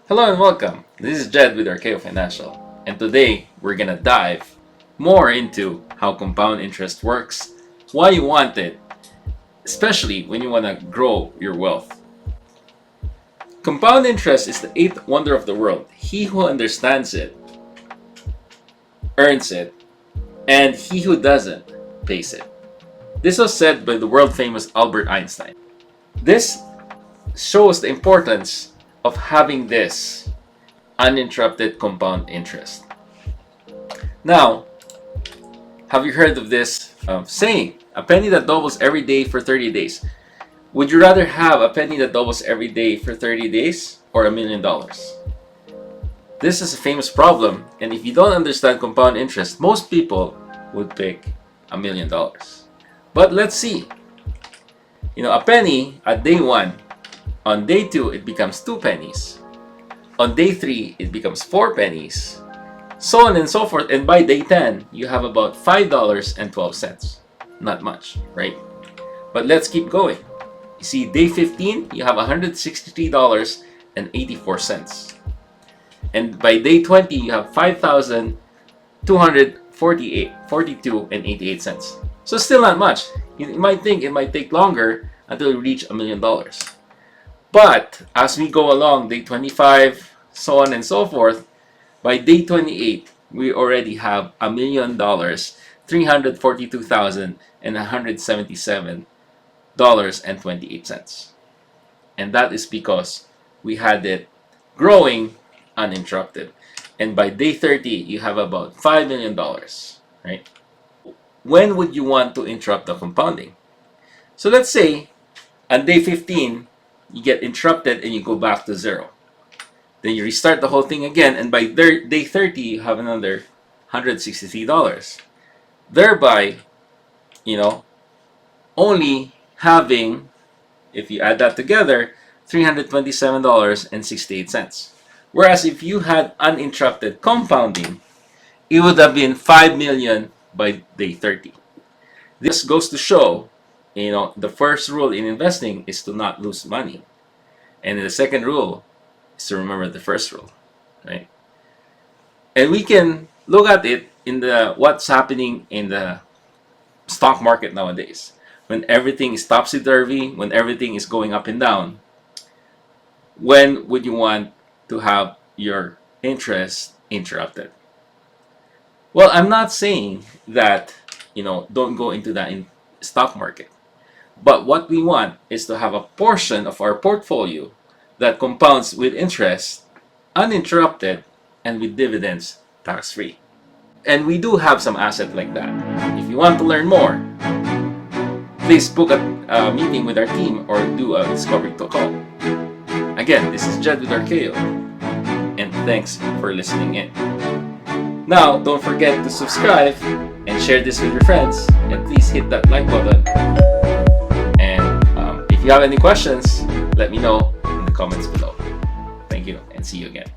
Hello and welcome. This is Jed with Archeo Financial, and today we're gonna dive more into how compound interest works, why you want it, especially when you want to grow your wealth. Compound interest is the eighth wonder of the world. He who understands it earns it, and he who doesn't pays it. This was said by the world famous Albert Einstein. This shows the importance of having this uninterrupted compound interest. Now, have you heard of this saying, a penny that doubles every day for 30 days? Would you rather have a penny that doubles every day for 30 days or $1 million? This is a famous problem, and if you don't understand compound interest, most people would pick $1 million. But let's see. A penny at day 1, on day 2 it becomes 2 pennies. On day 3 it becomes 4 pennies. So on and so forth, and by day 10 you have about $5.12. Not much, right? But let's keep going. You see, day 15 you have $163.84. And by day 20 you have $5,242.88. So still not much. You might think it might take longer until you reach $1 million. But as we go along, day 25, so on and so forth, by day 28, we already have $1 million, $342,177.28. And that is because we had it growing uninterrupted. And by day 30, you have about $5 million, right? When would you want to interrupt the compounding? So let's say on day 15, you get interrupted and you go back to 0. Then you restart the whole thing again, and by day 30 you have another $163. Thereby, only having, if you add that together, $327.68. Whereas if you had uninterrupted compounding, it would have been $5 million by day 30. This goes to show, the first rule in investing is to not lose money. And the second rule is to remember the first rule, right? And we can look at it in what's happening in the stock market nowadays. When everything is topsy-turvy, when everything is going up and down, when would you want to have your interest interrupted? Well, I'm not saying that, don't go into that in stock market. But what we want is to have a portion of our portfolio that compounds with interest, uninterrupted, and with dividends tax-free. And we do have some assets like that. If you want to learn more, please book a meeting with our team or do a discovery call. Again, this is Jed with Archeo, and thanks for listening in. Now, don't forget to subscribe and share this with your friends, and please hit that like button. If you have any questions, let me know in the comments below. Thank you, and see you again.